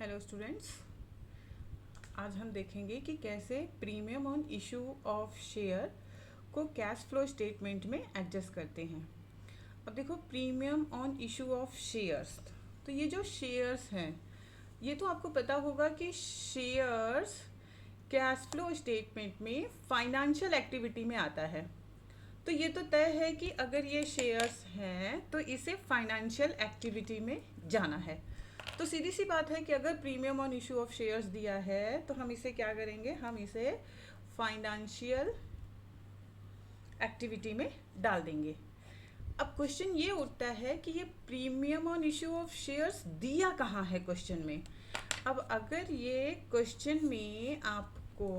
Hello students, आज हम देखेंगे कि कैसे premium on issue of share को कैश फ्लो स्टेटमेंट में एडजस्ट करते हैं। अब देखो, premium on issue of shares, तो ये जो शेयर्स हैं, ये तो आपको पता होगा कि शेयर्स कैश फ्लो स्टेटमेंट में फाइनेंशियल एक्टिविटी में आता है। तो ये तो तय है कि अगर ये शेयर्स हैं तो इसे फाइनेंशियल एक्टिविटी में जाना है। तो सीधी सी बात है कि अगर premium on issue of shares दिया है तो हम इसे क्या करेंगे, हम इसे फाइनेंशियल एक्टिविटी में डाल देंगे। अब क्वेश्चन ये उठता है कि ये premium on issue of shares दिया कहाँ है क्वेश्चन में। अब अगर ये क्वेश्चन में आपको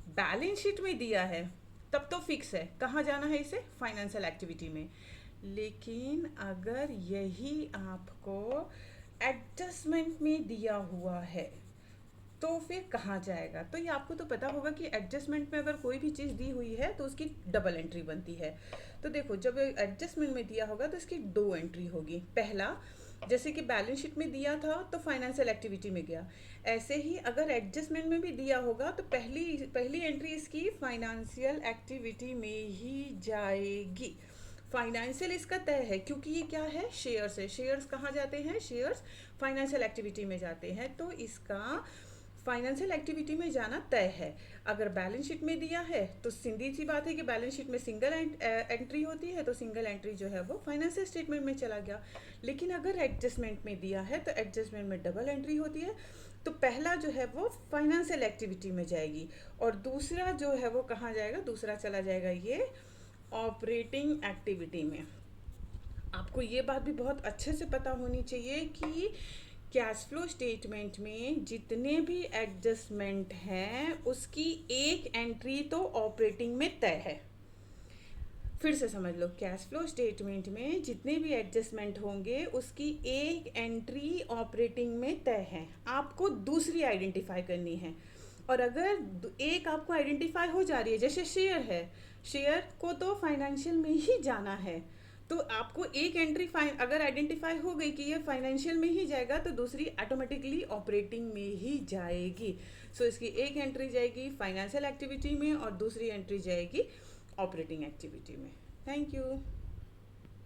बैलेंस शीट में दिया है तब तो फिक्स है, कहाँ जाना है इसे, फाइनेंशियल एक्टिविटी में। लेकिन अगर यही आपको एडजस्टमेंट में दिया हुआ है तो फिर कहाँ जाएगा। तो ये आपको तो पता होगा कि एडजस्टमेंट में अगर कोई भी चीज़ दी हुई है तो उसकी डबल एंट्री बनती है। तो देखो, जब एडजस्टमेंट में दिया होगा तो इसकी दो एंट्री होगी। पहला, जैसे कि बैलेंस शीट में दिया था तो फाइनेंशियल एक्टिविटी में गया, ऐसे ही अगर एडजस्टमेंट में भी दिया होगा तो पहली एंट्री इसकी फाइनेंशियल एक्टिविटी में ही जाएगी। फाइनेंशियल इसका तय है क्योंकि ये क्या है, शेयर्स है। शेयर्स कहाँ जाते हैं, शेयर्स फाइनेंशियल एक्टिविटी में जाते हैं, तो इसका फाइनेंशियल एक्टिविटी में जाना तय है। अगर बैलेंस शीट में दिया है तो सीधी सी बात है कि बैलेंस शीट में सिंगल एंट्री होती है, तो सिंगल एंट्री जो है वो फाइनेंशियल स्टेटमेंट में चला गया। लेकिन अगर एडजस्टमेंट में दिया है तो एडजस्टमेंट में डबल एंट्री होती है, तो पहला जो है वो फाइनेंशियल एक्टिविटी में जाएगी और दूसरा जो है वो कहाँ जाएगा, दूसरा चला जाएगा ये ऑपरेटिंग एक्टिविटी में। आपको ये बात भी बहुत अच्छे से पता होनी चाहिए कि कैश फ्लो स्टेटमेंट में जितने भी एडजस्टमेंट हैं उसकी एक एंट्री तो ऑपरेटिंग में तय है। फिर से समझ लो, कैश फ्लो स्टेटमेंट में जितने भी एडजस्टमेंट होंगे उसकी एक एंट्री ऑपरेटिंग में तय है, आपको दूसरी आइडेंटिफाई करनी है। और अगर एक आपको आइडेंटिफाई हो जा रही है, जैसे शेयर है, शेयर को तो फाइनेंशियल में ही जाना है, तो आपको एक एंट्री अगर आइडेंटिफाई हो गई कि ये फाइनेंशियल में ही जाएगा तो दूसरी ऑटोमेटिकली ऑपरेटिंग में ही जाएगी। सो इसकी एक एंट्री जाएगी फाइनेंशियल एक्टिविटी में और दूसरी एंट्री जाएगी ऑपरेटिंग एक्टिविटी में। Thank you.